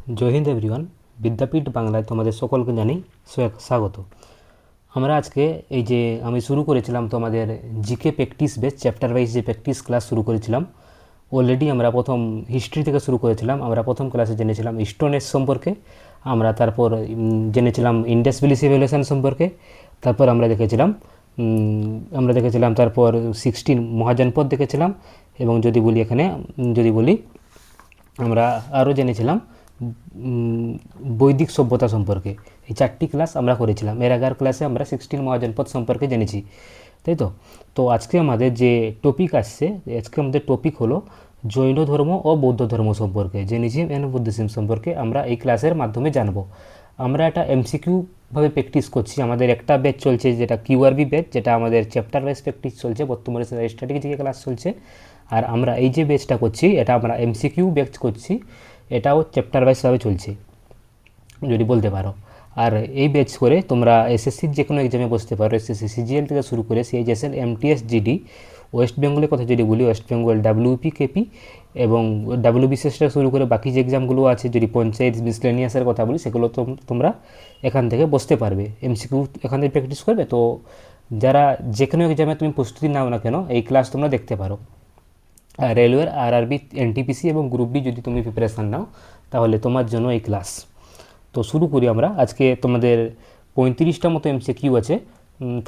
জয় Hind everyone. বিদ্যাপীঠ বাংলায় তোমাদের সকলকে জানাই স্বাগত। আমরা আজকে এই যে আমি শুরু করেছিলাম তোমাদের GK practice base chapter wise যে প্র্যাকটিস ক্লাস শুরু করেছিলাম। অলরেডি আমরা প্রথম হিস্ট্রি থেকে শুরু করেছিলাম। আমরা প্রথম ক্লাসে জেনেছিলাম স্টোন এজ সম্পর্কে, আমরা তারপর জেনেছিলাম ইন্ডাস ভ্যালি সিভিলাইজেশন সম্পর্কে, তারপর আমরা দেখেছিলাম তারপর 16 মহাজনপদ দেখেছিলাম, এবং যদি বলি আমরা আরও জেনেছিলাম বৈদিক সভ্যতা সম্পর্কে। এই 4টি ক্লাস আমরা করেছিলাম। এর আগের ক্লাসে আমরা 16 মহাজনপদ সম্পর্কে জেনেছি, তাই তো। তো আজকে আমাদের যে টপিক আসছে, আজকে আমাদের টপিক হলো জৈন ধর্ম ও বৌদ্ধ ধর্ম সম্পর্কে, জৈনিজম অ্যান্ড বুদ্ধিজম সম্পর্কে আমরা এই ক্লাসের মাধ্যমে জানবো। আমরা এটা এমসিকিউ ভাবে প্র্যাকটিস করছি। আমাদের একটা ব্যাচ চলছে যেটা কিউআরবি ব্যাচ, যেটা আমাদের চ্যাপ্টার ওয়াইজ প্র্যাকটিস চলছে, বর্তমানে স্ট্র্যাটেজি ক্লাস চলছে। আর আমরা এই যে ব্যাচটা করছি এটা আমরা এমসিকিউ ব্যাচ করছি, এটাও চ্যাপ্টার ওয়াইজভাবে চলছে যদি বলতে পারো। আর এই ব্যাচ করে তোমরা এসএসসির যে কোনো এক্সামে বসতে পারো। এসএসসি সিজিএল থেকে শুরু করে সিএইচএসএল, এমটিএস, জিডি, ওয়েস্ট বেঙ্গলের কথা যদি বলি ওয়েস্ট বেঙ্গল ডাব্লিউপি, কেপি এবং ডাব্লিউবিসিএসটা শুরু করে বাকি যে এক্সামগুলো আছে, যদি পঞ্চায়েত মিসলেনিয়াসের কথা বলি, সেগুলো তোমরা এখান থেকে বসতে পারবে। এমসিকিউ এখান থেকে প্র্যাকটিস করবে। তো যারা যে কোনো এক্সামে তুমি প্রস্তুতি নাও না কেন, এই ক্লাস তোমরা দেখতে পারো। রেলওয়ের আরআরবি, এনটিপিসি এবং গ্রুপ ডি যদি তুমি প্রিপারেশান নাও, তাহলে তোমার জন্য এই ক্লাস। তো শুরু করি আমরা। আজকে তোমাদের 35টা মতো এমসিকিউ আছে,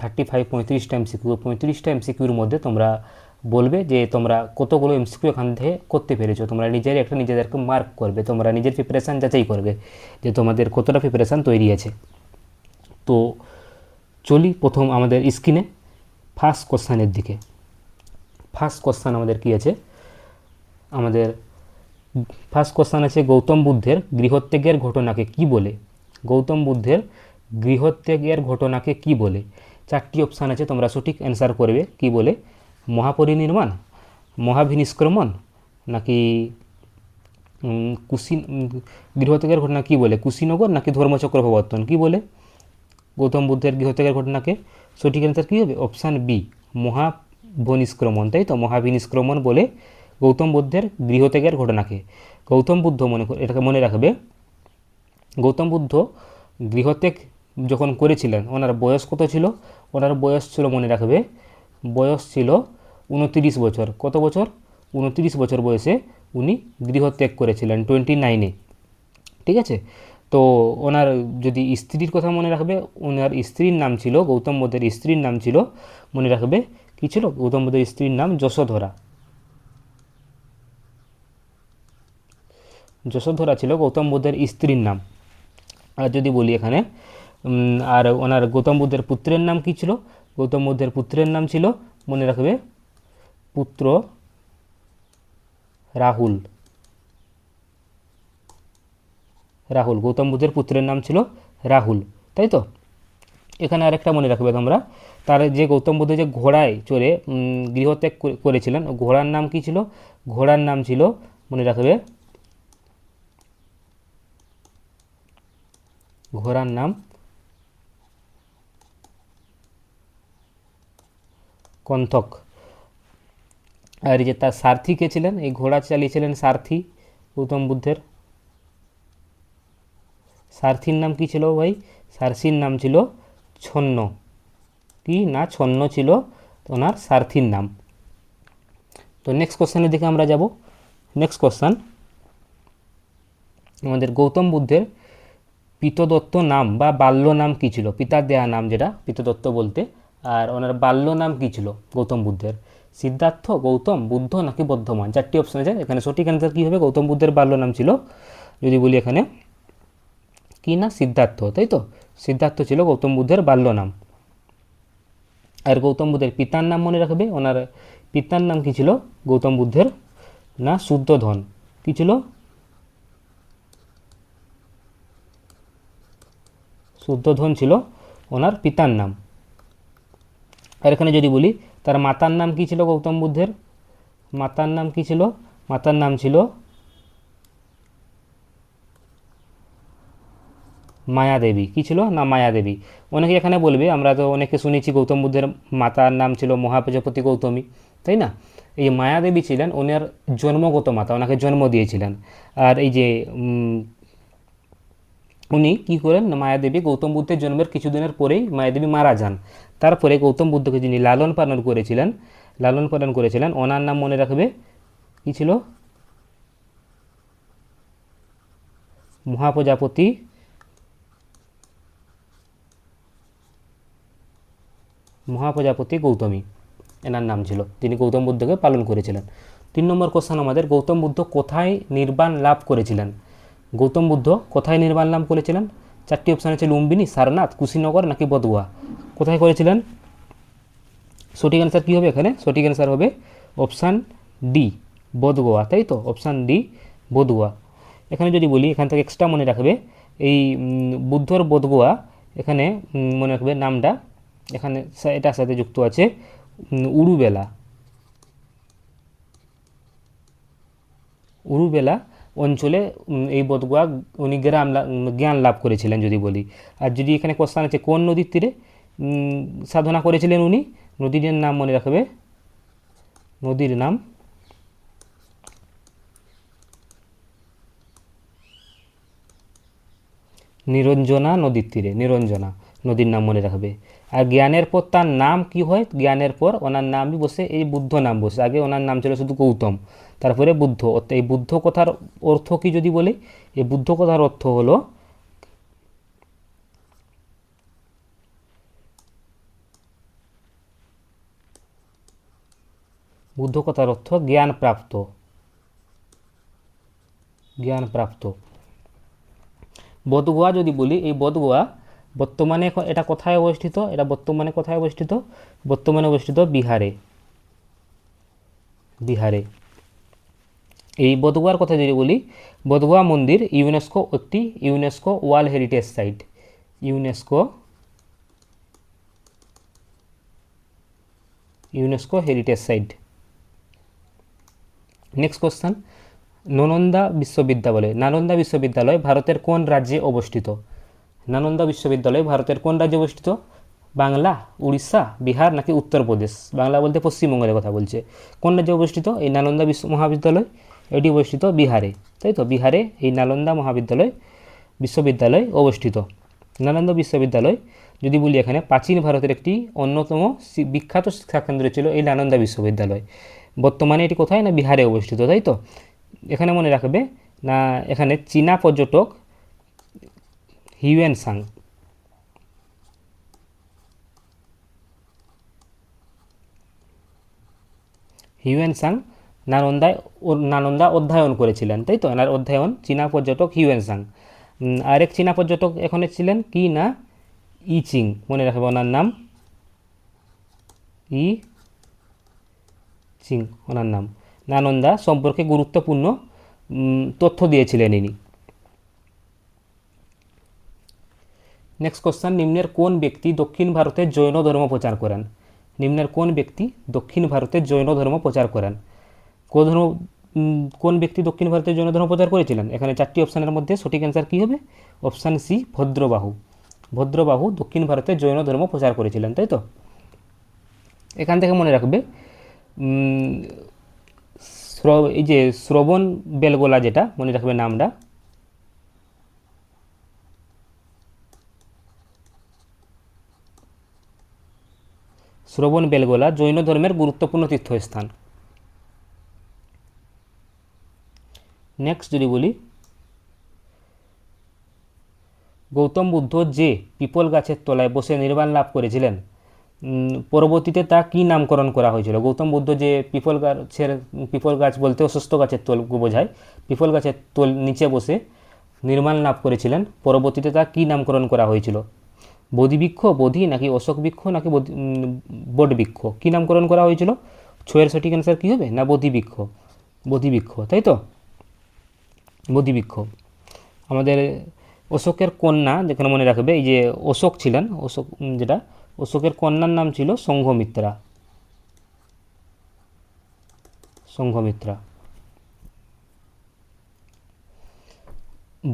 35-35টা এমসিকিউ। 35টা এমসিকিউর মধ্যে তোমরা বলবে যে তোমরা কতগুলো এমসিকিউ এখান থেকে করতে পেরেছো। তোমরা নিজেদেরকে মার্ক করবে, তোমরা নিজের প্রিপারেশান যাচাই করবে যে তোমাদের কতটা প্রিপারেশান তৈরি আছে। তো চলি প্রথম আমাদের স্ক্রিনে ফার্স্ট কোশ্চানের দিকে। ফার্স্ট কোশ্চান আমাদের কি আছে? আমাদের ফার্স্ট কোশ্চান আছে গৌতম বুদ্ধের গৃহত্যাগের ঘটনাকে কি বলে? গৌতম বুদ্ধের গৃহত্যাগের ঘটনাকে কি বলে? 4টি অপশান আছে, তোমরা সঠিক অ্যান্সার করবে। কি বলে? মহাপরিনির্বাণ, মহাভিনিষ্ক্রমণ, নাকি গৃহত্যাগের ঘটনা কি বলে কুশীনগর, নাকি ধর্মচক্র প্রবর্তন? কি বলে গৌতম বুদ্ধের গৃহত্যাগের ঘটনাকে? সঠিক অ্যান্সার কী হবে? অপশান বি, মহাভিনিষ্ক্রমণ। তাই তো, মহাভিনিষ্ক্রমণ বলে গৌতম বুদ্ধের গৃহত্যাগের ঘটনাকে। গৌতম বুদ্ধ এটাকে মনে রাখবে, গৌতম বুদ্ধ গৃহত্যাগ যখন করেছিলেন ওনার বয়স কত ছিল? ওনার বয়স ছিল, মনে রাখবে, বয়স ছিল 29 বছর। কত বছর? 29 বছর বয়সে উনি গৃহত্যাগ করেছিলেন, 29-এ। ঠিক আছে। তো ওনার যদি স্ত্রীর কথা মনে রাখবে, ওনার স্ত্রীর নাম ছিল, গৌতম বুদ্ধের স্ত্রীর নাম ছিল, মনে রাখবে কি ছিল? গৌতম বুদ্ধের স্ত্রীর নাম যশোধরা। যশোধরা ছিল গৌতম বুদ্ধের স্ত্রীর নাম। আর যদি বলি এখানে আর ওনার গৌতম বুদ্ধের পুত্রের নাম কি ছিল? গৌতম বুদ্ধের পুত্রের নাম ছিল, মনে রাখবে, পুত্র রাহুল। রাহুল, গৌতম বুদ্ধের পুত্রের নাম ছিল রাহুল, তাই তো। এখানে আরেকটা মনে রাখবে তোমরা, তার যে গৌতম বুদ্ধ যে ঘোড়ায় চড়ে গৃহত্যাগ করেছিলেন, ঘোড়ার নাম কি ছিল? ঘোড়ার নাম ছিল, মনে রাখবে, ঘোড়ার নাম কণ্ঠক। আর এই যে তার সারথি কে ছিলেন, এই ঘোড়া চালিয়েছিলেন সারথি গৌতম বুদ্ধের। সারথির নাম কি ছিল ভাই? সারথির নাম ছিল ছন্ন। কি না, ছন্ন ছিল ওনার সারথির নাম। তো নেক্সট কোশ্চেনের দিকে আমরা যাব। নেক্সট কোশ্চেন, আমাদের গৌতম বুদ্ধের পিতদত্ত নাম বা বাল্য নাম কি ছিল? পিতার দেয়া নাম যেটা পিতদত্ত বলতে, আর ওনার বাল্য নাম কি ছিল গৌতম বুদ্ধের? সিদ্ধার্থ, গৌতম, বুদ্ধ, নাকি বর্ধমান? 4টি অপশন আছে। এখানে সঠিক অ্যান্সার কী হবে? গৌতম বুদ্ধের বাল্য নাম ছিল, যদি বলি এখানে কি না, সিদ্ধার্থ। তাই তো, সিদ্ধার্থ ছিল গৌতম বুদ্ধের বাল্য নাম। আর গৌতম বুদ্ধের পিতার নাম মনে রাখবে, ওনার পিতার নাম কি ছিল গৌতম বুদ্ধের? না, শুদ্ধোধন। কি ছিল? শুদ্ধোধন ছিল ওনার পিতার নাম। আর এখানে যদি বলি তার মাতার নাম কি ছিল গৌতম বুদ্ধের? মাতার নাম কি ছিল? মাতার নাম ছিল মায়াদেবী। কি ছিল না, মায়াদেবী। অনেকে এখানে বলবে, আমরা তো অনেকে শুনেছি গৌতম বুদ্ধের মাতার নাম ছিল মহাপ্রজাপতি গৌতমী, তাই না? এই মায়াদেবী ছিলেন ওনার জন্মগত মাতা, ওনাকে জন্ম দিয়েছিলেন। আর এই যে উনি কী করেন না, মায়াদেবী গৌতম বুদ্ধের জন্মের কিছুদিনের পরেই মায়াদেবী মারা যান। তারপরে গৌতম বুদ্ধকে যিনি লালন পালন করেছিলেন ওনার নাম মনে রাখবে কী ছিল, মহাপ্রজাপতি গৌতমী এনার নাম ছিল, তিনি গৌতম বুদ্ধকে পালন করেছিলেন। 3 নম্বর কোশ্চেন আমাদের, গৌতম বুদ্ধ কোথায় নির্বাণ লাভ করেছিলেন? গৌতম বুদ্ধ কোথায় নির্বাণ লাভ করেছিলেন? 4টি অপশান আছে, লুম্বিনী, সারনাথ, কুশিনগর নাকি বদগুয়া। কোথায় করেছিলেন? সঠিক অ্যান্সার কী হবে এখানে? সঠিক অ্যান্সার হবে অপশান ডি, বদগোয়া, তাই তো, অপশান ডি, বদগুয়া। এখানে যদি বলি, এখান থেকে এক্সট্রা মনে রাখবে এই বুদ্ধর বদগোয়া, এখানে মনে রাখবে নামটা, এখানে এটার সাথে যুক্ত আছে উরুবেলা অঞ্চলে এই বদগোয়া উনি জ্ঞান লাভ করেছিলেন যদি বলি। আর যদি এখানে কোশ্চেন আছে কোন নদীর তীরে সাধনা করেছিলেন উনি, নদীর নাম মনে রাখবে, নদীর নাম নিরঞ্জনা নদীর তীরে, নিরঞ্জনা নদীর নাম মনে রাখবে। আর জ্ঞানের পর তার নাম কি হয়? জ্ঞানের পর ওনার নামই বসে এই বুদ্ধ নাম বসে। আগে ওনার নাম ছিল শুধু গৌতম, তারপরে বুদ্ধ। এই বুদ্ধ কথার অর্থ কি যদি বলি, এই বুদ্ধ কথার অর্থ হলো জ্ঞান প্রাপ্ত। বদগোয়া যদি বলি, এই বদগোয়া বর্তমানে এটা কোথায় অবস্থিত? এটা বর্তমানে কোথায় অবস্থিত? বর্তমানে অবস্থিত বিহারে। এই বদগোয়ার কথা যদি বলি, বদগোয়া মন্দির UNESCO world heritage site, UNESCO heritage site. Next question, Nalanda বিশ্ববিদ্যালয় ভারতের কোন রাজ্যে অবস্থিত? নালন্দা বিশ্ববিদ্যালয় ভারতের কোন রাজ্যে অবস্থিত? বাংলা, উড়িষ্যা, বিহার নাকি উত্তরপ্রদেশ। বাংলা বলতে পশ্চিমবঙ্গের কথা বলছে। কোন রাজ্যে অবস্থিত এই নালন্দা মহাবিদ্যালয়? এটি অবস্থিত বিহারে, তাই তো, বিহারে এই নালন্দা বিশ্ববিদ্যালয় অবস্থিত। নালন্দা বিশ্ববিদ্যালয় যদি বলি, এখানে প্রাচীন ভারতের একটি অন্যতম বিখ্যাত শিক্ষাকেন্দ্র ছিল এই নালন্দা বিশ্ববিদ্যালয়। বর্তমানে এটি কোথায় না বিহারে অবস্থিত, তাই তো। এখানে মনে রাখবে না, এখানে চীনা পর্যটক হিউয়েন সাং নালন্দা অধ্যয়ন করেছিলেন, তাই তো, এনার অধ্যয়ন চীনা পর্যটক হিউয়েন সাং। আরেক চীনা পর্যটক এখানে ছিলেন কি না, চিং, মনে রাখবে ওনার নাম চিং, ওনার নাম। নালন্দা সম্পর্কে গুরুত্বপূর্ণ তথ্য দিয়েছিলেন ইনি। নেক্সট কোশ্চেন, নিম্নের কোন ব্যক্তি দক্ষিণ ভারতে জৈন ধর্ম প্রচার করেন? কোন ব্যক্তি দক্ষিণ ভারতে জৈন ধর্ম প্রচার করেছিলেন? এখানে 4টি অপশানের মধ্যে সঠিক অ্যান্সার কী হবে? অপশান সি, ভদ্রবাহু দক্ষিণ ভারতে জৈন ধর্ম প্রচার করেছিলেন, তাই তো। এখান থেকে মনে রাখবে এই যে শ্রবণ বেলগোলা, যেটা মনে রাখবে নামটা, শ্রবণ বেলগোলা জৈন ধর্মের গুরুত্বপূর্ণ তীর্থস্থান। নেক্সট যদি বলি, গৌতম বুদ্ধ যে পিপল গাছের তলায় বসে নির্বাণ লাভ করেছিলেন, পরবর্তীতে তা কি নামকরণ করা হয়েছিল? গৌতম বুদ্ধ যে পিপল গাছ বলতে অসুস্থ গাছের তল বোঝায়, পিপল গাছের নিচে বসে নির্বাণ লাভ করেছিলেন, পরবর্তীতে তা কি নামকরণ করা হয়েছিল? বোধি নাকি অশোক বৃক্ষ নাকি বট বৃক্ষ, কী নামকরণ করা হয়েছিল? ছয়ের সঠিক অ্যান্সার কী হবে না, বোধি বৃক্ষ, তাই তো, বোধি বৃক্ষ। আমাদের অশোকের কন্যা, যেখানে মনে রাখবে এই যে অশোক ছিলেন, অশোকের কন্যার নাম ছিল সংঘমিত্রা।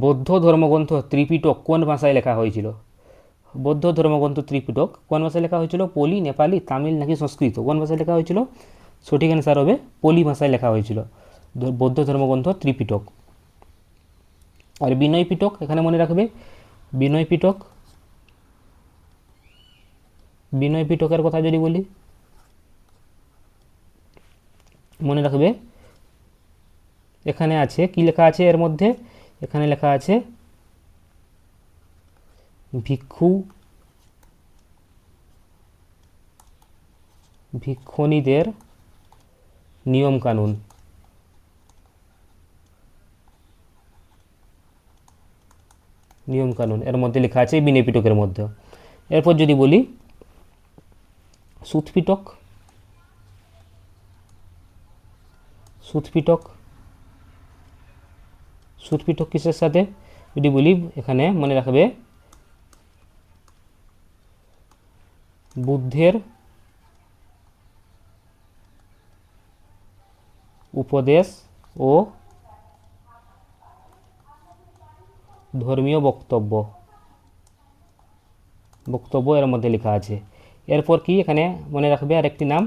বৌদ্ধ ধর্মগ্রন্থ ত্রিপিটক কোন ভাষায় লেখা হয়েছিল? বৌদ্ধ ধর্মগ্রন্থ ত্রিপিটক কোন ভাষায় লেখা হয়েছিল? পলি, নেপালি, তামিল নাকি সংস্কৃত? কোন ভাষায় লেখা হয়েছিল? সঠিক অ্যান্সার হবে পলি ভাষায় লেখা হয়েছিল বৌদ্ধ ধর্মগ্রন্থ ত্রিপিটক। আর বিনয় পিটক, এখানে মনে রাখবে বিনয় পিটক, বিনয় পিটকের কথা যদি বলি মনে রাখবে এখানে আছে কি লেখা আছে এর মধ্যে, এখানে লেখা আছে ভিক্ষু ভিক্ষণীদের নিয়ম কানুন, নিয়ম কানুন এর মধ্যে লেখা আছে বিনয় পিটকের মধ্যে। এরপর যদি বলি সুত পিটক, সুত পিটক, সুত পিটক কিসের সাথে যদি বলি এখানে মনে রাখবে বুদ্ধের উপদেশ ও ধর্মীয় বক্তব্য, বক্তব্য এর মধ্যে লেখা আছে। এরপর কি এখানে মনে রাখবে আরেকটি নাম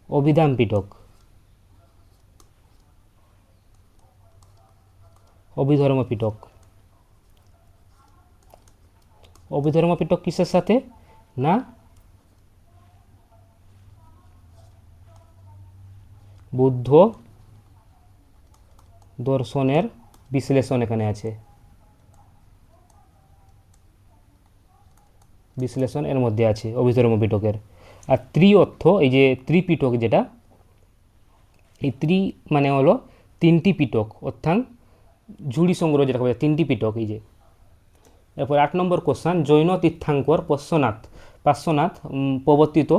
অভিধান পিটক, অভিধর্ম পিটক, অভিধর্ম পিটক কিসের সাথে না বুদ্ধ দর্শনের বিশ্লেষণ এখানে আছে, বিশ্লেষণ এর মধ্যে আছে অভিধর্ম পিটকের। আর অর্থ এই যে ত্রিপিটক যেটা, এই মানে হলো তিনটি পিটক অর্থাৎ ঝুড়ি সংগ্রহ যেটা বলে তিনটি পিটক এই যে। এরপর 8 নম্বর কোশ্চান, জৈন তীর্থাঙ্কর পার্শ্বনাথ প্রবর্তিত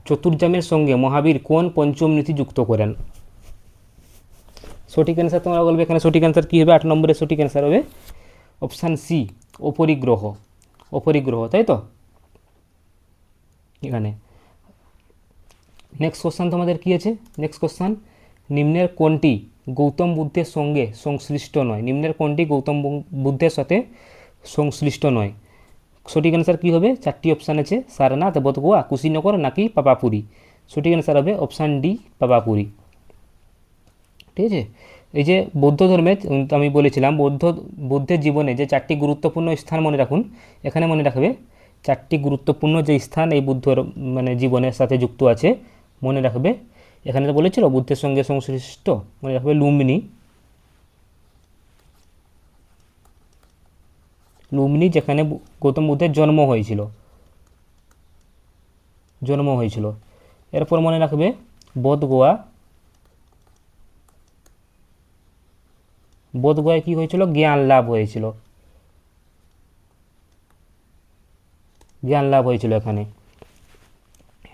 চতুর্জামের সঙ্গে মহাবীর কোন পঞ্চম নীতি যুক্ত করেন? সঠিক অ্যান্সার তোমরা বলবে এখানে সঠিক অ্যান্সার কী হবে? 8 নম্বরের সঠিক অ্যান্সার হবে অপশান সি, অপরিগ্রহ, অপরিগ্রহ, তাই তো এখানে। নেক্সট কোশ্চান তোমাদের কী আছে? নেক্সট কোশ্চান, নিম্নের কোনটি গৌতম বুদ্ধের সঙ্গে সংশ্লিষ্ট নয়? নিম্নের কোনটি গৌতম বুদ্ধের সাথে সংশ্লিষ্ট নয়? সঠিক অ্যান্সার কী হবে? 4টি অপশান আছে, সারনাথ, বদগোয়া, কুশিনগর নাকি পাপাপুরি। সঠিক অ্যান্সার হবে অপশান ডি, পাপাপুরি। ঠিক আছে, এই যে বৌদ্ধ ধর্মের আমি বলেছিলাম বৌদ্ধের জীবনে যে 4টি গুরুত্বপূর্ণ স্থান মনে রাখুন, এখানে মনে রাখবে 4টি গুরুত্বপূর্ণ যে স্থান এই বুদ্ধর মানে জীবনের সাথে যুক্ত আছে মনে রাখবে। এখানে তো বলেছিল বুদ্ধের সঙ্গে সংশ্লিষ্ট, মনে রাখবে লুম্বিনী, লুম্বিনী যেখানে গৌতম বুদ্ধের জন্ম হয়েছিল। এরপর মনে রাখবে বোধগয়া, বোধগয়ায় কী হয়েছিল? জ্ঞান লাভ হয়েছিল, জ্ঞান লাভ হয়েছিল এখানে।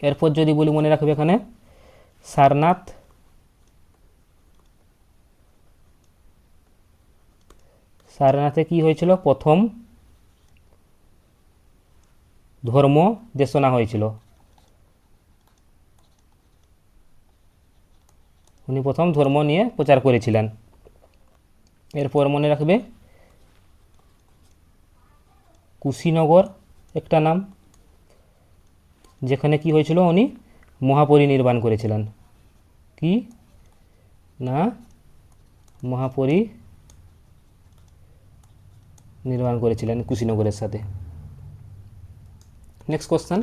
এরপর যদি বলি মনে রাখবে এখানে সারনাথ, সারনাথে কি হয়েছিল? প্রথম ধর্ম দেশনা হয়েছিল, উনি প্রথম ধর্ম নিয়ে প্রচার করেছিলেন। এরপর মনে রাখবে কুশিনগর একটা নাম, যেখানে কি হয়েছিল? উনি মহাপরিনির্বাণ করেছিলেন। কি না মহাপরিনির্বাণ করেছিলেন কুশিনগরের সাথে। নেক্সট কোশ্চেন,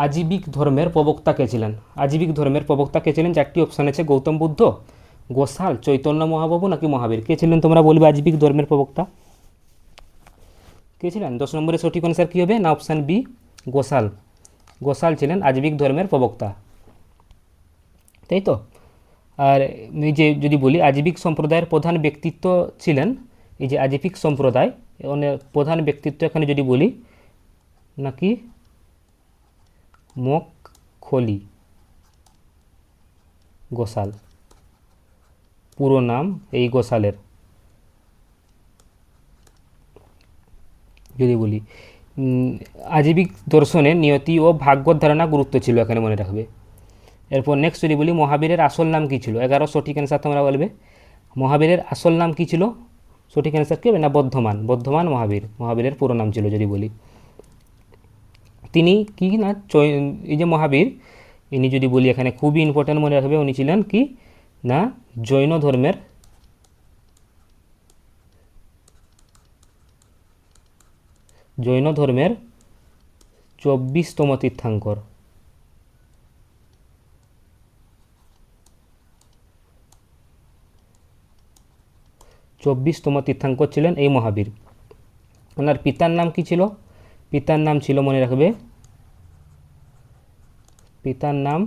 আজীবিক ধর্মের প্রবক্তা কে ছিলেন? আজীবিক ধর্মের প্রবক্তা কে ছিলেন? 4টি অপশান আছে, গৌতম বুদ্ধ, গোসাল, চৈতন্য মহাপ্রভু নাকি মহাবীর। কে ছিলেন তোমরা বলবে আজীবিক ধর্মের প্রবক্তা? কে ছিলেন? 10 নম্বরের সঠিক অ্যান্সার কী হবে? না অপশান বি, গোসাল। গোসাল ছিলেন আজীবিক ধর্মের প্রবক্তা, তাই তো। আর এই যে যদি বলি আজীবিক সম্প্রদায়ের প্রধান ব্যক্তিত্ব ছিলেন, এই যে আজীবিক সম্প্রদায় প্রধান ব্যক্তিত্ব এখানে যদি বলি নাকি মকখলি গোসাল, পুরো নাম এই গোসালের। যদি বলি আজীবিক দর্শনে নিয়তি ও ভাগ্যর ধারণা গুরুত্ব ছিল এখানে মনে রাখবে। এরপর নেক্সট যদি বলি মহাবীরের আসল নাম কী ছিল? 11 সঠিক অ্যান্সার তোমরা বলবে মহাবীরের আসল নাম কী ছিল? সঠিক অ্যান্সার কী হবে? না বর্ধমান, বর্ধমান মহাবীর, মহাবীরের পুরো নাম ছিল যদি বলি। তিনি কি না এই যে মহাবীর ইনি যদি বলি এখানে খুবই ইম্পর্ট্যান্ট মনে রাখবে, উনি ছিলেন কি না জৈন ধর্মের জৈন ধর্মের 24তম তীর্থঙ্কর। 24তম তীর্থঙ্কর ছিলেন এই মহাবীর। ওনার পিতার নাম কি ছিল? পিতার নাম ছিল, মনে রাখবে, পিতার নাম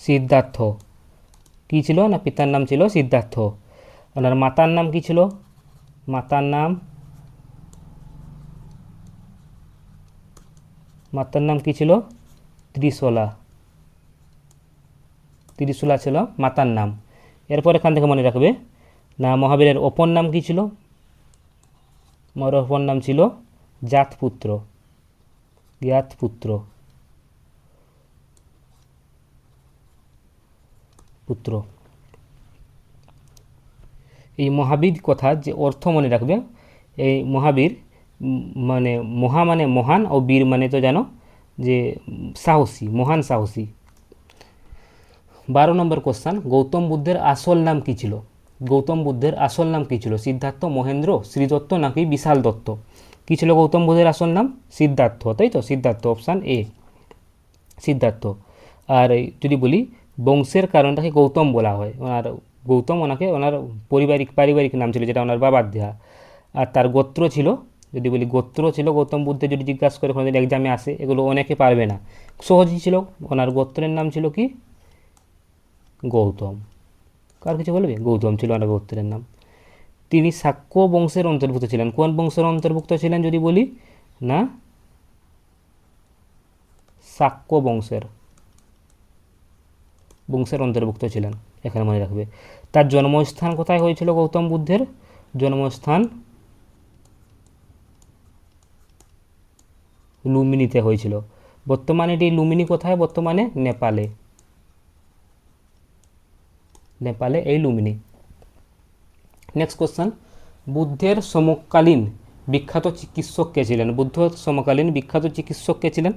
সিদ্ধার্থ। কি ছিল না? পিতার নাম ছিল সিদ্ধার্থ। ওনার মাতার নাম কি ছিল? মাতার নাম কি ছিল? ত্রিশলা। ত্রিশূলা ছিল মাতার নাম। এরপর এখান থেকে মনে রাখবে না, মহাবীরের অপর নাম কি ছিল? অপর নাম ছিল জাতপুত্র। জ্ঞাতপুত্র পুত্র। এই মহাবীর কথা যে অর্থ মনে রাখবে, এই মহাবীর মানে মহা মানে মহান, ও বীর মানে তো জানো যে সাহসী, মহান সাহসী। 12 নম্বর কোশ্চান, গৌতম বুদ্ধের আসল নাম কি ছিল? গৌতম বুদ্ধের আসল নাম কি ছিল? সিদ্ধার্থ, মহেন্দ্র, শ্রীদত্ত নাকি বিশাল দত্ত? কি ছিল গৌতম বুদ্ধের আসল নাম? সিদ্ধার্থ, তাই তো? Siddhartha, option A, Siddhartha. আর যদি বলি বংশের কারণটাকে গৌতম বলা হয়, ওনার গৌতম ওনাকে ওনার পারিবারিক নাম ছিল, যেটা ওনার বাবার দেওয়া। আর তার গোত্র ছিল, যদি বলি গোত্র ছিল গৌতম বুদ্ধের, যদি জিজ্ঞাসা করে কোনোদিন এক্সামে আসে, এগুলো অনেকে পারবে না, সহজই ছিল। ওনার গোত্রের নাম ছিল কি? গৌতম। কার কিছু বলবে? গৌতম ছিল ওনার গোত্রের নাম। তিনি শাক্য বংশের অন্তর্ভুক্ত ছিলেন। কোন বংশের অন্তর্ভুক্ত ছিলেন যদি বলি? না, শাক্য বংশের অন্তর্ভুক্ত ছিলেন, এখানে মনে রাখবে। তার জন্মস্থান কোথায় হয়েছিল গৌতম বুদ্ধের? জন্মস্থান লুম্বিনীতে হয়েছিল। বর্তমানে এটি লুম্বিনী কোথায়? বর্তমানে নেপালে। নেপালে এই লুম্বিনী। নেক্সট কোশ্চেন, বুদ্ধের সমকালীন বিখ্যাত চিকিৎসক কে ছিলেন? বুদ্ধ সমকালীন বিখ্যাত চিকিৎসক কে ছিলেন?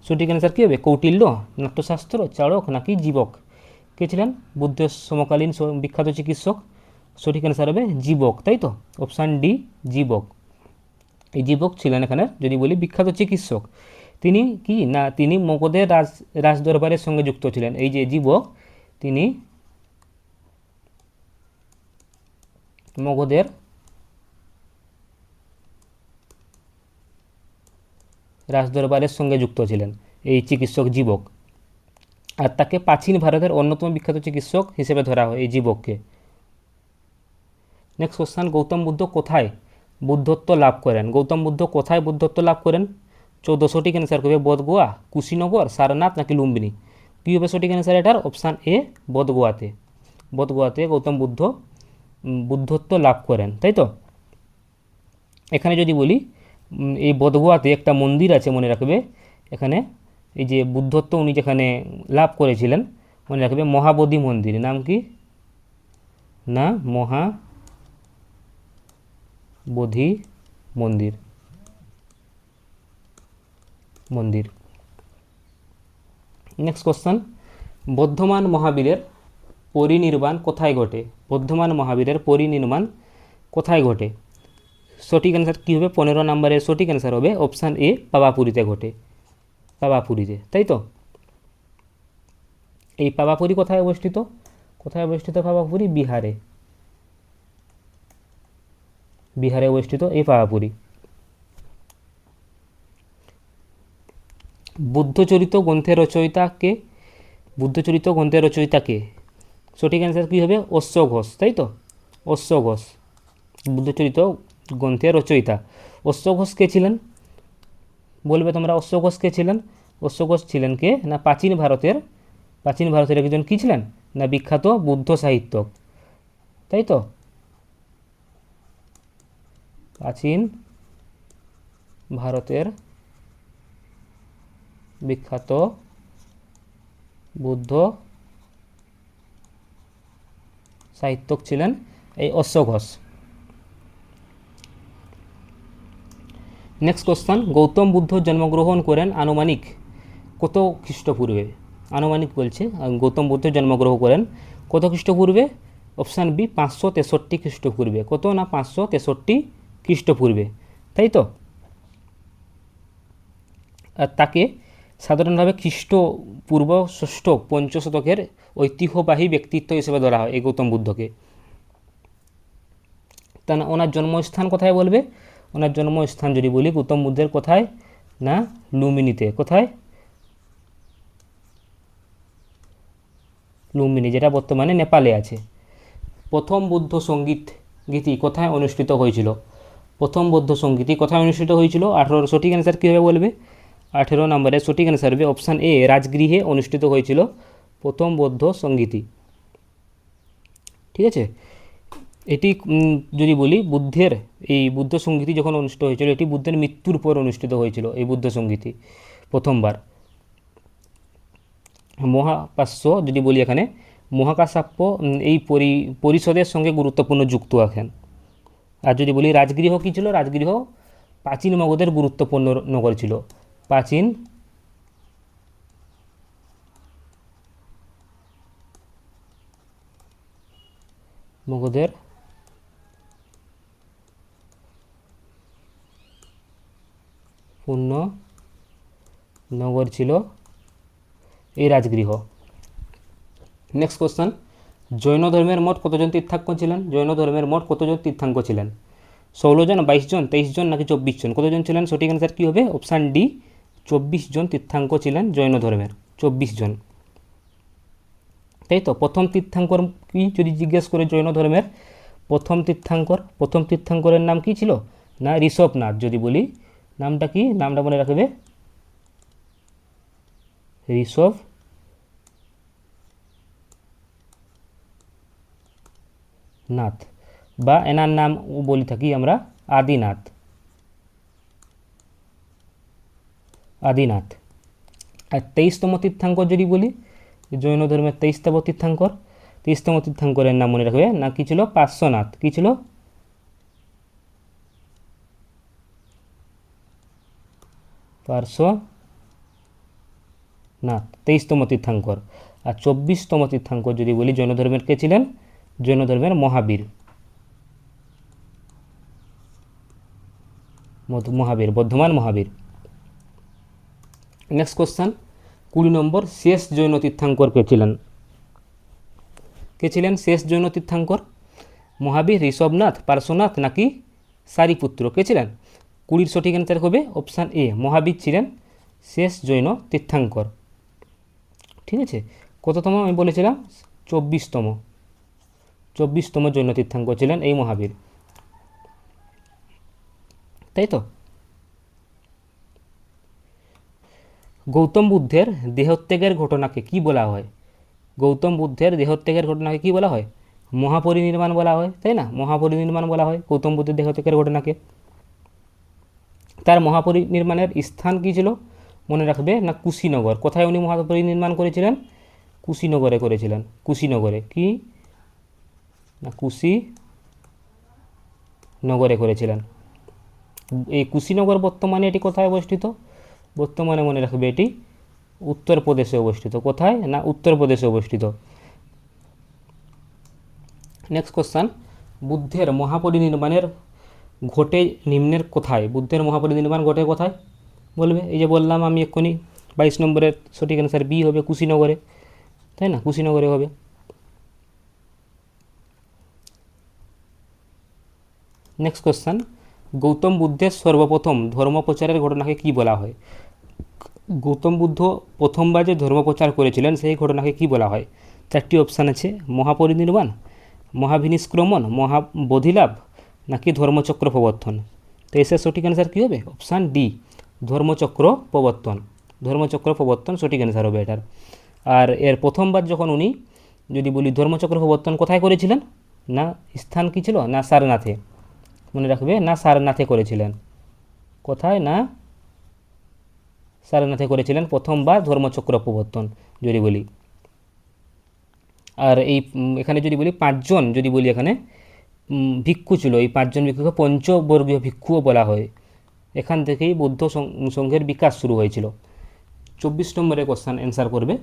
সঠিক অ্যান্সার কী হবে? কৌটিল্য, নাট্যশাস্ত্র, চাড়ক নাকি জীবক? কে ছিলেন বুদ্ধের সমকালীন বিখ্যাত চিকিৎসক? সঠিক অ্যান্সার হবে জীবক, তাই তো? Option D, Jivaka. এই জীবক ছিলেন এখানে যদি বলি বিখ্যাত চিকিৎসক। তিনি কি না, তিনি মগধের রাজদরবারের সঙ্গে যুক্ত ছিলেন। এই যে জীবক, তিনি মগধের রাজদরবারের সঙ্গে যুক্ত ছিলেন এই চিকিৎসক জীবক। আর তাকে প্রাচীন ভারতের অন্যতম বিখ্যাত চিকিৎসক হিসেবে ধরা হয় এই জীবককে। নেক্সট কোশ্চান, গৌতম বুদ্ধ কোথায় বুদ্ধত্ব লাভ করেন? গৌতম বুদ্ধ কোথায় বুদ্ধত্ব লাভ করেন? 14টি অ্যান্সার করবে। বোধগয়া, কুশীনগর, সারনাথ নাকি লুম্বিনী? কী হবে সঠিক অ্যান্সার এটার? অপশান এ, বোধগয়াতে। বোধগয়াতে গৌতম বুদ্ধ বুদ্ধত্ব লাভ করেন, তাই তো? এখানে যদি বলি এই বোধগয়াতে একটা মন্দির আছে, মনে রাখবে। এখানে এই যে বুদ্ধত্ব উনি যেখানে লাভ করেছিলেন, মনে রাখবে মহাবোধি মন্দির। নাম কি? না, মহাবোধি মন্দির। নেক্সট কোশ্চেন, বর্ধমান মহাবীরের পরিনির্বাণ কোথায় ঘটে? বর্ধমান মহাবীরের পরিনির্বাণ কোথায় ঘটে? সঠিক অ্যান্সার কী হবে? 15 নম্বরের সঠিক অ্যান্সার হবে অপশান এ, পাওয়াপুরীতে ঘটে। পাওয়াপুরীতে, তাই তো? এই পাওয়াপুরী কোথায় অবস্থিত? কোথায় অবস্থিত পাওয়াপুরী? বিহারে। বিহারে অবস্থিত এই পাওয়াপুরী। বুদ্ধচরিত গ্রন্থের রচয়িতাকে? বুদ্ধচরিত গ্রন্থের রচয়িতাকে? সঠিক অ্যান্সার কী হবে? অশ্ব ঘোষ, তাই তো? অশ্ব ঘোষ বুদ্ধচরিত গ্রন্থের রচয়িতা। অশ্ব ঘোষ কে ছিলেন বলবে তোমরা? অশ্ব ঘোষ কে ছিলেন? অশ্ব ঘোষ ছিলেন কে না, প্রাচীন ভারতের একজন কী ছিলেন না, বিখ্যাত বুদ্ধ সাহিত্যক, তাই তো? প্রাচীন ভারতের বিখ্যাত বুদ্ধ সাহিত্যক ছিলেন এই অশ্ব ঘোষ। নেক্সট কোশ্চেন, গৌতম বুদ্ধ জন্মগ্রহণ করেন আনুমানিক কত খ্রিস্টপূর্বে? আনুমানিক বলছে, গৌতম বুদ্ধ জন্মগ্রহণ করেন কত খ্রিস্টপূর্বে? Option B 563 খ্রিস্টপূর্বে। কত না 563 খ্রিস্টপূর্বে, তাই তো। আর তাকে সাধারণভাবে খ্রিস্টপূর্ব ষষ্ঠ পঞ্চশতকের ঐতিহ্যবাহী ব্যক্তিত্ব হিসেবে ধরা হয় এই গৌতম বুদ্ধকে। তা না ওনার জন্মস্থান কোথায় বলবে? ওনার জন্মস্থান যদি বলি গৌতম বুদ্ধের কোথায় না লুম্বিনীতে। কোথায়? লুম্বিনী, যেটা বর্তমানে নেপালে আছে। প্রথম বৌদ্ধ সঙ্গীত গীতি কোথায় অনুষ্ঠিত হয়েছিল? প্রথম বৌদ্ধ সঙ্গীতি কোথায় অনুষ্ঠিত হয়েছিল? 1800। সঠিক অ্যান্সার কী হবে বলবে? 18 নম্বরে সঠিক অ্যান্সার হবে অপশান এ, রাজগৃহে অনুষ্ঠিত হয়েছিল প্রথম বৌদ্ধ সঙ্গীতি। ঠিক আছে। এটি যদি বলি বুদ্ধের এই বুদ্ধ সঙ্গীতি যখন অনুষ্ঠিত হয়েছিল, এটি বুদ্ধের মৃত্যুর পর অনুষ্ঠিত হয়েছিল এই বুদ্ধ সঙ্গীতি প্রথমবার। মহাকাশ্য যদি বলি এখানে, মহাকাশাপ্য এই পরিষদের সঙ্গে গুরুত্বপূর্ণ যুক্ত আছেন। আর যদি বলি রাজগৃহ কী ছিল? রাজগৃহ প্রাচীন মগধের গুরুত্বপূর্ণ নগর ছিল। প্রাচীন মগধের পূর্ণ নগর ছিল এই রাজগৃহ। নেক্সট কোশ্চেন, জৈন ধর্মের মোট কতজন তীর্থাঙ্ক ছিলেন? জৈন ধর্মের মোট কতজন তীর্থাঙ্ক ছিলেন? 16 জন, 22 জন, 23 জন নাকি 24 জন? কতজন ছিলেন? সঠিক অ্যান্সার কী হবে? অপশান ডি, 24 জন তীর্থাঙ্ক ছিলেন জৈন ধর্মের। 24 জন, তাই তো। প্রথম তীর্থাঙ্কর কি যদি জিজ্ঞেস করে জৈন ধর্মের প্রথম তীর্থাঙ্করের নাম কি ছিল? না ঋষভনাথ। যদি বলি নামটা কি, নামটা মনে রাখবে, ঋষভনাথ, বা এনার নাম বলি থাকি আমরা আদিনাথ। আর 23তম তীর্থাঙ্কর যদি বলি, জৈন ধর্মের 23তম তীর্থাঙ্করের নাম মনে রাখবে, না কি ছিল? পার্শ্বনাথ। কি ছিল? পার্শ্বনাথ 23তম তীর্থাঙ্কর। আর 24তম তীর্থাঙ্কর যদি বলি জৈন ধর্মের কে ছিলেন? জৈন ধর্মের মহাবীর, বর্ধমান মহাবীর। নেক্সট কোশ্চেন, 20 নম্বর, শেষ জৈন তীর্থাঙ্কর কে ছিলেন? শেষ জৈন তীর্থাঙ্কর? মহাবীর, ঋষভনাথ, পার্শ্বনাথ নাকি সারিপুত্র? কে ছিলেন? 20 সঠিক অ্যান্সার হবে অপশান এ, মহাবীর ছিলেন শেষ জৈন তীর্থাঙ্কর। ঠিক আছে। কততম আমি বলেছিলাম? 24তম জৈন তীর্থাঙ্কর ছিলেন এই মহাবীর, তাই তো। গৌতম বুদ্ধের দেহত্যাগের ঘটনাকে কি বলা হয়? গৌতম বুদ্ধের দেহত্যাগের ঘটনাকে কি বলা হয়? মহাপরিনির্বাণ বলা হয়, তাই না। মহাপরিনির্বাণ বলা হয় গৌতম বুদ্ধের দেহত্যাগের ঘটনাকে। তার মহাপরিনির্বাণের স্থান কী ছিল মনে রাখবে, না কুশীনগর। কোথায় উনি মহাপরিনির্বাণ করেছিলেন? কুশীনগরে করেছিলেন। কুশীনগরে কি না কুশীনগরে করেছিলেন। এই কুশীনগর বর্তমানে এটি কোথায় অবস্থিত? বর্তমানে মনে রাখবে এটি উত্তরপ্রদেশে অবস্থিত। কোথায়? না উত্তরপ্রদেশে অবস্থিত। নেক্সট কোশ্চেন, বুদ্ধের মহাপরিনির্বাণের ঘটে নিম্নের কোথায়? বুদ্ধের মহাপরিনির্বাণ ঘটে কোথায় বলবে? এই যে বললাম আমি এক্ষুনি 22 নম্বরের সঠিক অ্যান্সার বি হবে, কুশীনগরে, তাই না। কুশীনগরে হবে। নেক্সট কোশ্চেন, গৌতম বুদ্ধের সর্বপ্রথম ধর্মপ্রচারের ঘটনাকে কি বলা হয়? গৌতম বুদ্ধ প্রথমবার যে ধর্মপ্রচার করেছিলেন সেই ঘটনাকে কি বলা হয়? 4টি অপশান আছে, মহাপরিনির্বাণ, মহাবিনিষ্ক্রমণ, মহাবোধিলাভ নাকি ধর্মচক্র প্রবর্তন। তো এসের সঠিক অ্যান্সার কী হবে? অপশান ডি, ধর্মচক্র প্রবর্তন। ধর্মচক্র প্রবর্তন সঠিক অ্যান্সার হবে এটার। আর এর প্রথমবার যখন উনি যদি বলি ধর্মচক্র প্রবর্তন কোথায় করেছিলেন, না স্থান কী ছিল? না সারনাথে। মনে রাখবে, না সারনাথে করেছিলেন। কোথায়? না সারনাথে করেছিলেন প্রথমবার ধর্মচক্র প্রবর্তন যদি বলি। আর এই এখানে যদি বলি 5 জন যদি বলি এখানে ভিক্ষু ছিল, এই 5 জন ভিক্ষুকে পঞ্চবর্গীয় ভিক্ষুও বলা হয়। এখান থেকেই বৌদ্ধ সংঘের বিকাশ শুরু হয়েছিল। 24 নম্বরে কোশ্চেন অ্যান্সার করবে,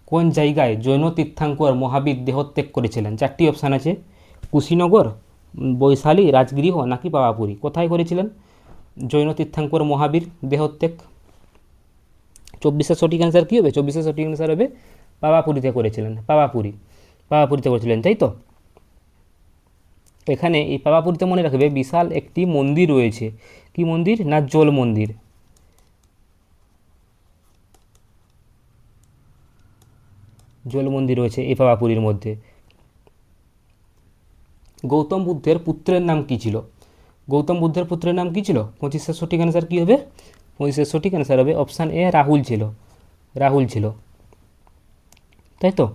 কোন জায়গায় জৈন তীর্থাঙ্কর মহাবীর দেহত্যাগ করেছিলেন? চারটি অপশান আছে, কুশীনগর, বৈশালী, রাজগৃহ নাকি পাওয়াপুরী। কোথায় করেছিলেন জৈন তীর্থাঙ্কর মহাবীর দেহত্যাগ? 24-এর সঠিক অ্যান্সার কী হবে? 24-এর সঠিক অ্যান্সার হবে পাওয়াপুরীতে করেছিলেন। পাওয়াপুরীতে করেছিলেন, তাই তো। এখানে এই পাওয়াপুরীতে মনে রাখবে বিশাল একটি মন্দির রয়েছে। কি মন্দির? না জল মন্দির। জল মন্দির রয়েছে এই পাওয়াপুরীর মধ্যে। গৌতম বুদ্ধের পুত্রের নাম কি ছিল? গৌতম বুদ্ধের পুত্রের নাম কি ছিল? 25-এর সঠিক অ্যান্সার কী হবে? 25-এর সঠিক অ্যান্সার হবে অপশান এ, রাহুল ছিল। রাহুল ছিল, তাই তো।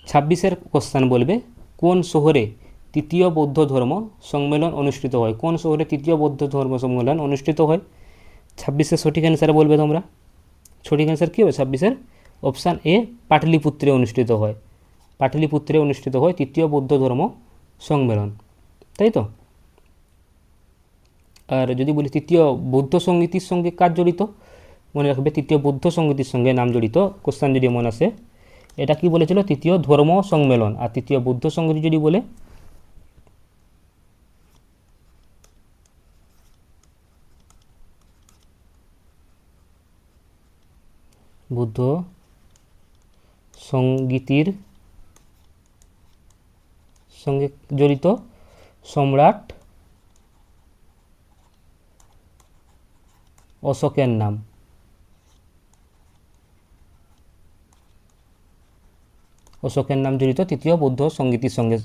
26-এর কোশ্চেন বলবে কোন শহরে তৃতীয় বৌদ্ধ ধর্ম সম্মেলন অনুষ্ঠিত হয়? কোন শহরে তৃতীয় বৌদ্ধ ধর্ম সম্মেলন অনুষ্ঠিত হয়? 26-এর সঠিক অ্যান্সার বলবে তোমরা। সঠিক অ্যান্সার কী হবে 26-এর? অপশান এ, পাটলিপুত্রে অনুষ্ঠিত হয়। পাটলিপুত্রে অনুষ্ঠিত হয় তৃতীয় বৌদ্ধ ধর্ম সম্মেলন, তাই তো। আর যদি বলি তৃতীয় বৌদ্ধ সঙ্গীতির সঙ্গে কাজ জড়িত, মনে রাখবে তৃতীয় বৌদ্ধ সঙ্গীতির সঙ্গে নাম জড়িত। কোশ্চেন যদি মনে আসে, এটা কি বলেছিল? তৃতীয় ধর্ম সম্মেলন। আর তৃতীয় বৌদ্ধ সঙ্গীতি যদি বলে, বুদ্ধ সঙ্গীতির সঙ্গে জড়িত সম্রাট অশোকের নাম। অশোকের নাম জড়িত তৃতীয় বৌদ্ধ সঙ্গীতির সঙ্গে।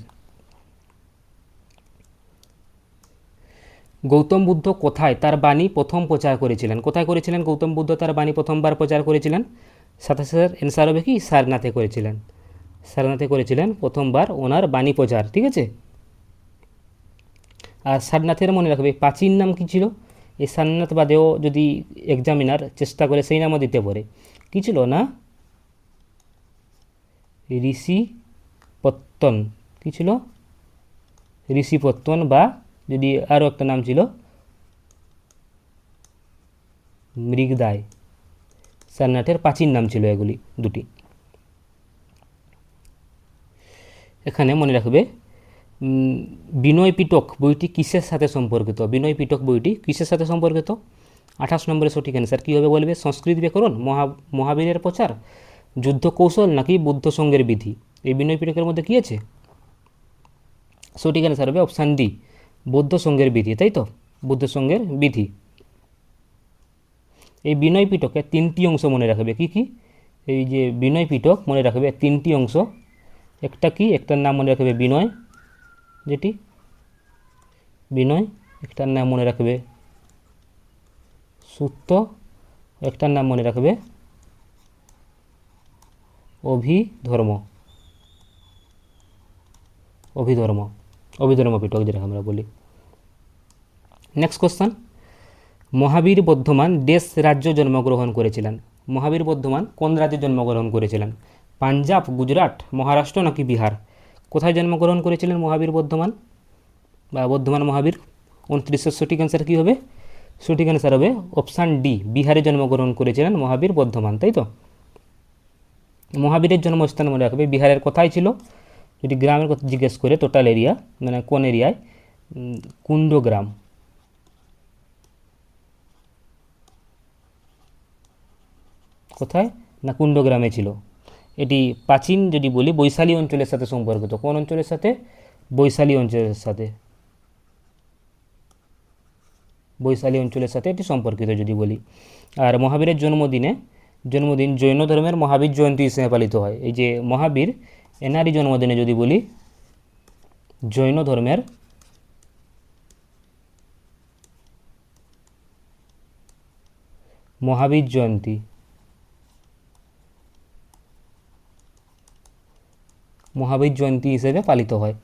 গৌতম বুদ্ধ কোথায় তার বাণী প্রথম প্রচার করেছিলেন? কোথায় করেছিলেন গৌতম বুদ্ধ তার বাণী প্রথমবার প্রচার করেছিলেন? 27-এর অ্যান্সার হবে কি? সারনাথে করেছিলেন। সারনাথে করেছিলেন প্রথমবার ওনার বাণী প্রচার, ঠিক আছে। আর সারনাথের মনে রাখবে প্রাচীন নাম কি ছিল? এই সারনাথ বাদেও যদি এক্সামিনার চেষ্টা করে সেই নামও দিতে পারে। কী ছিল না? ঋষিপত্তন। কী ছিল? ঋষিপত্তন, বা যদি আরও একটা নাম ছিল মৃগদায়। সারনাথের প্রাচীন নাম ছিল এগুলি দুটি। এখানে মনে রাখবে বিনয় পিটক বইটি কিসের সাথে সম্পর্কিত? বিনয় পিটক বইটি কিসের সাথে সম্পর্কিত? 28 নম্বরের সঠিক অ্যান্সার কী হবে বলবে? সংস্কৃত ব্যাকরণ, মহাবীরের প্রচার, যুদ্ধ কৌশল নাকি বুদ্ধ সঙ্গের বিধি। এই বিনয় পিটকের মধ্যে কী আছে? সঠিক অ্যান্সার হবে অপশান ডি, বৌদ্ধ সঙ্গের বিধি, তাই তো। বুদ্ধ সঙ্গের বিধি। এই বিনয় পিটকে 3টি অংশ মনে রাখবে। কি কি? এই যে বিনয় পিটক মনে রাখবে 3টি অংশ। একটা কি? একটার নাম মনে রাখবে বিনয়, যেটি বিনয়। একটার নাম মনে রাখবে সূত্র, একটার নাম মনে রাখবে অভিধর্ম। অভিধর্ম পিটক যেটা আমরা বলি। নেক্সট কোশ্চেন, মহাবীর বর্ধমান দেশ রাজ্য জন্মগ্রহণ করেছিলেন? মহাবীর বর্ধমান কোন রাজ্যে জন্মগ্রহণ করেছিলেন? পাঞ্জাব, গুজরাট, মহারাষ্ট্র নাকি বিহার? কোথায় জন্মগ্রহণ করেছিলেন মহাবীর বর্ধমান বা বর্ধমান মহাবীর? 29-এর সঠিক অ্যান্সার কী হবে? সঠিক অ্যান্সার হবে অপশান ডি, বিহারে জন্মগ্রহণ করেছিলেন মহাবীর বর্ধমান, তাই তো। মহাবীরের জন্মস্থান মনে রাখবে বিহারের কোথায় ছিল? যদি গ্রামের কথা জিজ্ঞেস করে, টোটাল এরিয়া মানে কোন এরিয়ায়? কুণ্ডগ্রাম। কোথায়? না কুণ্ডগ্রামে ছিল। এটি প্রাচীন যদি বলি বৈশালী অঞ্চলের সাথে সম্পর্কিত। কোন অঞ্চলের সাথে? বৈশালী অঞ্চলের সাথে। বৈশালী অঞ্চলের সাথে এটি সম্পর্কিত যদি বলি। আর মহাবীরের জন্মদিন জৈন ধর্মের মহাবীর জয়ন্তী হিসেবে পালিত হয়। এই যে মহাবীর, এনারই জন্মদিনে যদি বলি জৈন ধর্মের মহাবীর জয়ন্তী, মহাবীর জয়ন্তী হিসেবে পালিত হয়।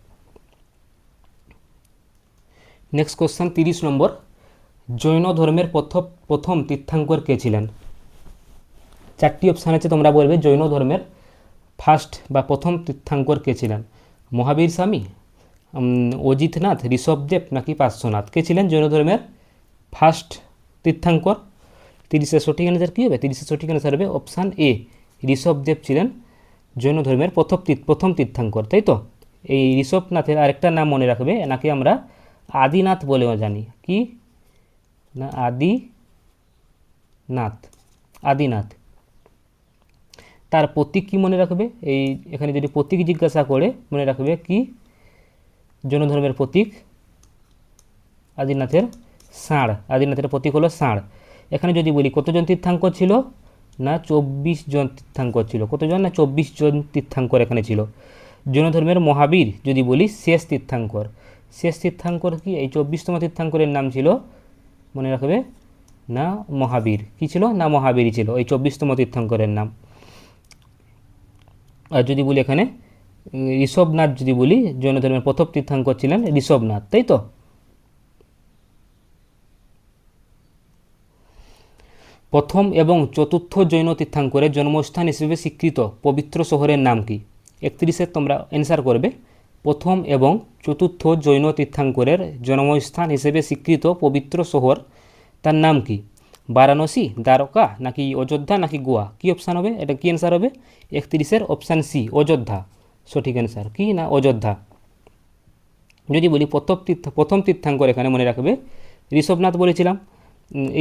নেক্সট কোশ্চেন 30 নম্বর, জৈন ধর্মের প্রথম তীর্থাঙ্কর কে ছিলেন? 4টি অপশান আছে, তোমরা বলবে জৈন ধর্মের ফার্স্ট বা প্রথম তীর্থাঙ্কর কে ছিলেন? মহাবীর স্বামী, অজিতনাথ, ঋষভদেব নাকি পার্শ্বনাথ? কে ছিলেন জৈন ধর্মের ফার্স্ট তীর্থাঙ্কর? 30-এর সঠিক অ্যান্সার কী হবে? 30-এর সঠিক অ্যান্সার হবে অপশান এ, ঋষভদেব ছিলেন জৈন ধর্মের প্রথম তীর্থঙ্কর, তাই তো। এই ঋষভনাথের আরেকটা নাম মনে রাখবে, এনাকে আমরা আদিনাথ বলেও জানি। কি না? আদিনাথ। তার প্রতীক কি মনে রাখবে? এই এখানে যদি প্রতীক জিজ্ঞাসা করে মনে রাখবে কি জৈন ধর্মের প্রতীক? আদিনাথের ষাঁড়। আদিনাথের প্রতীক হলো ষাঁড়। এখানে যদি বলি কতজন তীর্থাঙ্কর ছিল? না 24 জন তীর্থাঙ্কর ছিল। কতজন? না 24 জন তীর্থাঙ্কর এখানে ছিল। জৈন ধর্মের মহাবীর যদি বলি শেষ তীর্থাঙ্কর। শেষ তীর্থাঙ্কর কি? এই 24তম তীর্থাঙ্করের নাম ছিল মনে রাখবে না মহাবীর। কি ছিল? না মহাবীরই ছিল এই 24তম তীর্থাঙ্করের নাম। আর যদি বলি এখানে ঋষভনাথ যদি বলি জৈন ধর্মের প্রথম তীর্থাঙ্কর ছিলেন ঋষভনাথ, তাই তো। প্রথম এবং চতুর্থ জৈন তীর্থাঙ্করের জন্মস্থান হিসেবে স্বীকৃত পবিত্র শহরের নাম কি? 31-এর তোমরা অ্যান্সার করবে। প্রথম এবং চতুর্থ জৈন তীর্থাঙ্করের জন্মস্থান হিসেবে স্বীকৃত পবিত্র শহর, তার নাম কি? বারাণসী, দ্বারকা, নাকি অযোধ্যা, নাকি গোয়া? কি অপশান হবে? এটা কি অ্যান্সার হবে? 31-এর অপশান সি, অযোধ্যা সঠিক অ্যান্সার। কি না অযোধ্যা। যদি বলি প্রথম তীর্থাঙ্কর এখানে মনে রাখবে ঋষভনাথ বলেছিলাম।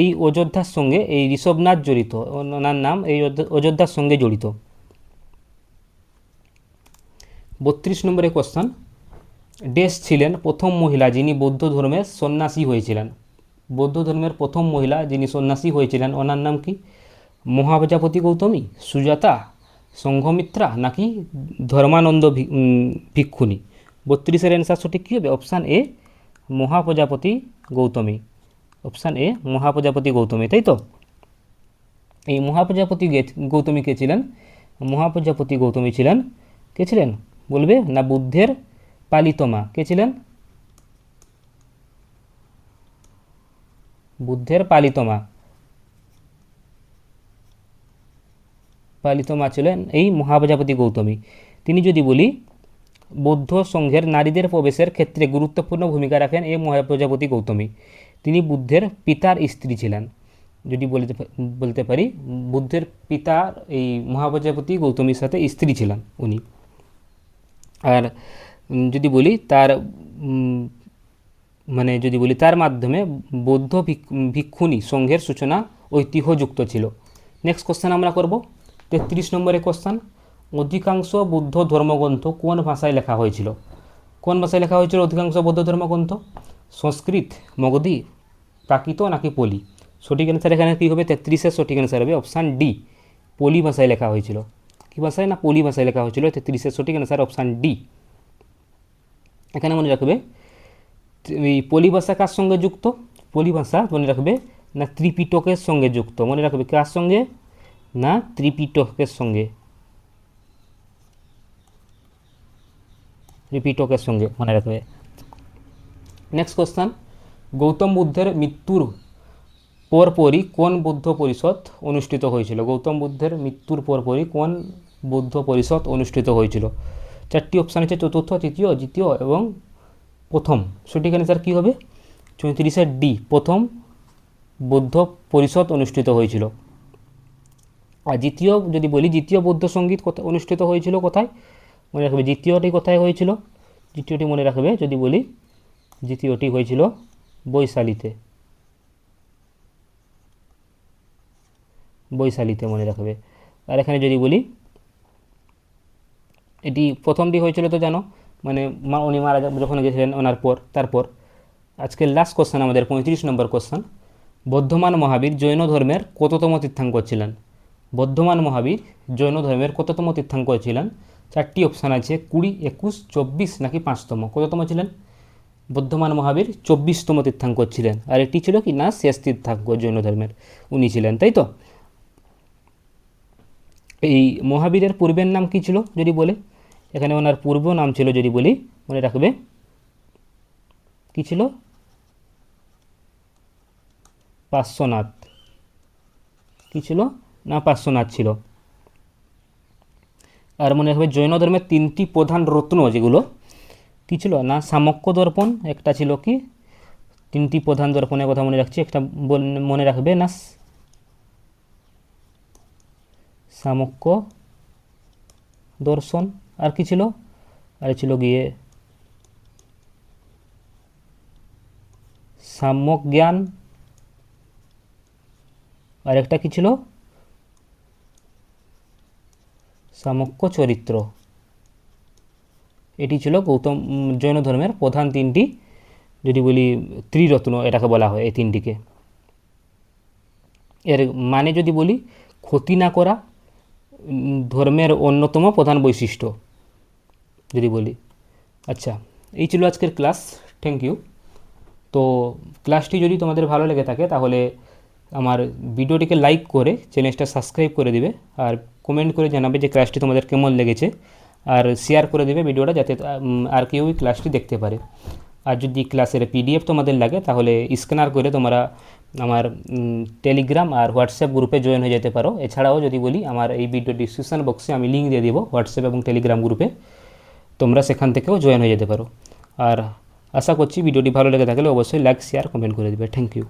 এই অযোধ্যার সঙ্গে এই ঋষভনাথ জড়িত, ওনার নাম এই অযোধ্যার সঙ্গে জড়িত। 32 নম্বরের কোশ্চান, ডেস ছিলেন প্রথম মহিলা যিনি বৌদ্ধ ধর্মের সন্ন্যাসী হয়েছিলেন? বৌদ্ধ ধর্মের প্রথম মহিলা যিনি সন্ন্যাসী হয়েছিলেন ওনার নাম কি? মহাপ্রজাপতি গৌতমী, সুজাতা, সংঘমিত্রা, নাকি ধর্মানন্দ ভিক্ষুণী? 32-এর অ্যান্সার সঠিক কী হবে? Option A, Mahaprajapati Gautami. Option A, Mahaprajapati Gautami, তাই তো। এই মহাপ্রজাপতি গৌতমী কে ছিলেন? মহাপ্রজাপতি গৌতমী ছিলেন কে ছিলেন বলবে না বুদ্ধের পালিত মা। কে ছিলেন? বুদ্ধের পালিত মা ছিলেন এই মহাপ্রজাপতি গৌতমী। তিনি যদি বলি বৌদ্ধ সংঘের নারীদের প্রবেশের ক্ষেত্রে গুরুত্বপূর্ণ ভূমিকা রাখেন এই মহাপ্রজাপতি গৌতমী। তিনি বুদ্ধের পিতার স্ত্রী ছিলেন। যদি বলতে পারি বুদ্ধের পিতা এই মহাপ্রজাপতি গৌতমীর সাথে স্ত্রী ছিলেন উনি। আর যদি বলি তার যদি বলি তার মাধ্যমে বৌদ্ধ ভিক্ষুণী সংঘের সূচনা ঐতিহ্যযুক্ত ছিল। নেক্সট কোশ্চেন আমরা করব 33 নম্বরের কোশ্চেন, অধিকাংশ বৌদ্ধ ধর্মগ্রন্থ কোন ভাষায় লেখা হয়েছিল? কোন ভাষায় লেখা হয়েছিল অধিকাংশ বৌদ্ধ ধর্মগ্রন্থ? সংস্কৃত, মগধি, প্রাকৃত, নাকি পলি? সঠিক অ্যান্সার এখানে কী হবে? 33-এর সঠিক অ্যান্সার হবে অপশান ডি, পলি ভাষায় লেখা হয়েছিল। কী ভাষায়? না পলি ভাষায় লেখা হয়েছিল। 33-এর সঠিক অ্যান্সার অপশান ডি। এখানে মনে রাখবে এই পলি ভাষা কার সঙ্গে যুক্ত? পলি ভাষা মনে রাখবে না ত্রিপিটকের সঙ্গে যুক্ত। মনে রাখবে কার সঙ্গে? না ত্রিপিটকের সঙ্গে। ত্রিপিটকের সঙ্গে মনে রাখবে। নেক্সট কোশ্চেন, গৌতম বুদ্ধের মৃত্যুর পরপরই কোন বৌদ্ধ পরিষদ অনুষ্ঠিত হয়েছিল? গৌতম বুদ্ধের মৃত্যুর পরপরই কোন বৌদ্ধ পরিষদ অনুষ্ঠিত হয়েছিল? 4টি অপশান আছে, চতুর্থ, তৃতীয়, দ্বিতীয় এবং প্রথম। সঠিক অ্যান্সার কী হবে? 34-এর ডি, প্রথম বৌদ্ধ পরিষদ অনুষ্ঠিত হয়েছিল। আর দ্বিতীয় যদি বলি দ্বিতীয় বৌদ্ধ সঙ্গীত অনুষ্ঠিত হয়েছিল কোথায়? মনে রাখবে দ্বিতীয়টি কোথায় হয়েছিল? দ্বিতীয়টি মনে রাখবে যদি বলি দ্বিতীয়টি হয়েছিল বৈশালীতে মনে রাখবে। আর এখানে যদি বলি এটি প্রথমটি হয়েছিল তো জানো, উনি মারা যখন গেছিলেন ওনার তারপর। আজকের লাস্ট কোশ্চেন আমাদের 35 নম্বর কোশ্চেন, বর্ধমান মহাবীর জৈন ধর্মের কততম তীর্থাঙ্কর ছিলেন? বর্ধমান মহাবীর জৈন ধর্মের কততম তীর্থাঙ্কর ছিলেন? 4টি অপশান আছে, 20, 21, 24 নাকি 5তম। কততম ছিলেন? বর্ধমান মহাবীর 24তম তীর্থাঙ্কর ছিলেন। আর এটি ছিল কি না শেষ তীর্থাঙ্কর জৈন ধর্মের উনি ছিলেন, তাই তো। এই মহাবীরের পূর্বের নাম কি ছিল যদি বলে? এখানে ওনার পূর্ব নাম ছিল যদি বলি মনে রাখবে কি ছিল? পার্শ্বনাথ। কি ছিল? না পার্শ্বনাথ ছিল। আর মনে রাখবে জৈন ধর্মের 3টি প্রধান রত্ন যেগুলো কি ছিল? না সামক্য দর্পণ একটা ছিল। কি 3টি প্রধান দর্পণের কথা মনে রাখছি, একটা মনে রাখবে না সামক্য দর্শন। আর কি ছিল? আর ছিল গিয়ে সাম্যক জ্ঞান। আর একটা কি ছিল? সামক্য চরিত্র। এটি ছিল গৌতম জৈন ধর্মের প্রধান তিনটি, যদি বলি ত্রিরত্ন এটাকে বলা হয়, এই তিনটিকে। এর মানে যদি বলি, ক্ষতি না করা ধর্মের অন্যতম প্রধান বৈশিষ্ট্য যদি বলি। আচ্ছা, এই ছিল আজকের ক্লাস। Thank you. তো ক্লাসটি যদি তোমাদের ভালো লেগে থাকে তাহলে আমার ভিডিওটিকে লাইক করে চ্যানেলটা সাবস্ক্রাইব করে দিবে, আর কমেন্ট করে জানাবে যে ক্লাসটি তোমাদের কেমন লেগেছে, আর শেয়ার করে দেবে ভিডিওটা, যাতে আর কেউ এই ক্লাসটি দেখতে পারে। আর যদি ক্লাসের পিডিএফ তোমাদের লাগে তাহলে স্ক্যানার করে তোমরা আমার টেলিগ্রাম আর হোয়াটসঅ্যাপ গ্রুপে জয়েন হয়ে যেতে পারো। এছাড়াও যদি বলি, আমার এই ভিডিও ডিসক্রিপশন বক্সে আমি লিঙ্ক দিয়ে দিব হোয়াটসঅ্যাপ এবং টেলিগ্রাম গ্রুপে, তোমরা সেখান থেকেও জয়েন হয়ে যেতে পারো। আর আশা করছি ভিডিওটি ভালো লেগে থাকলে অবশ্যই লাইক, শেয়ার, কমেন্ট করে দেবে। Thank you.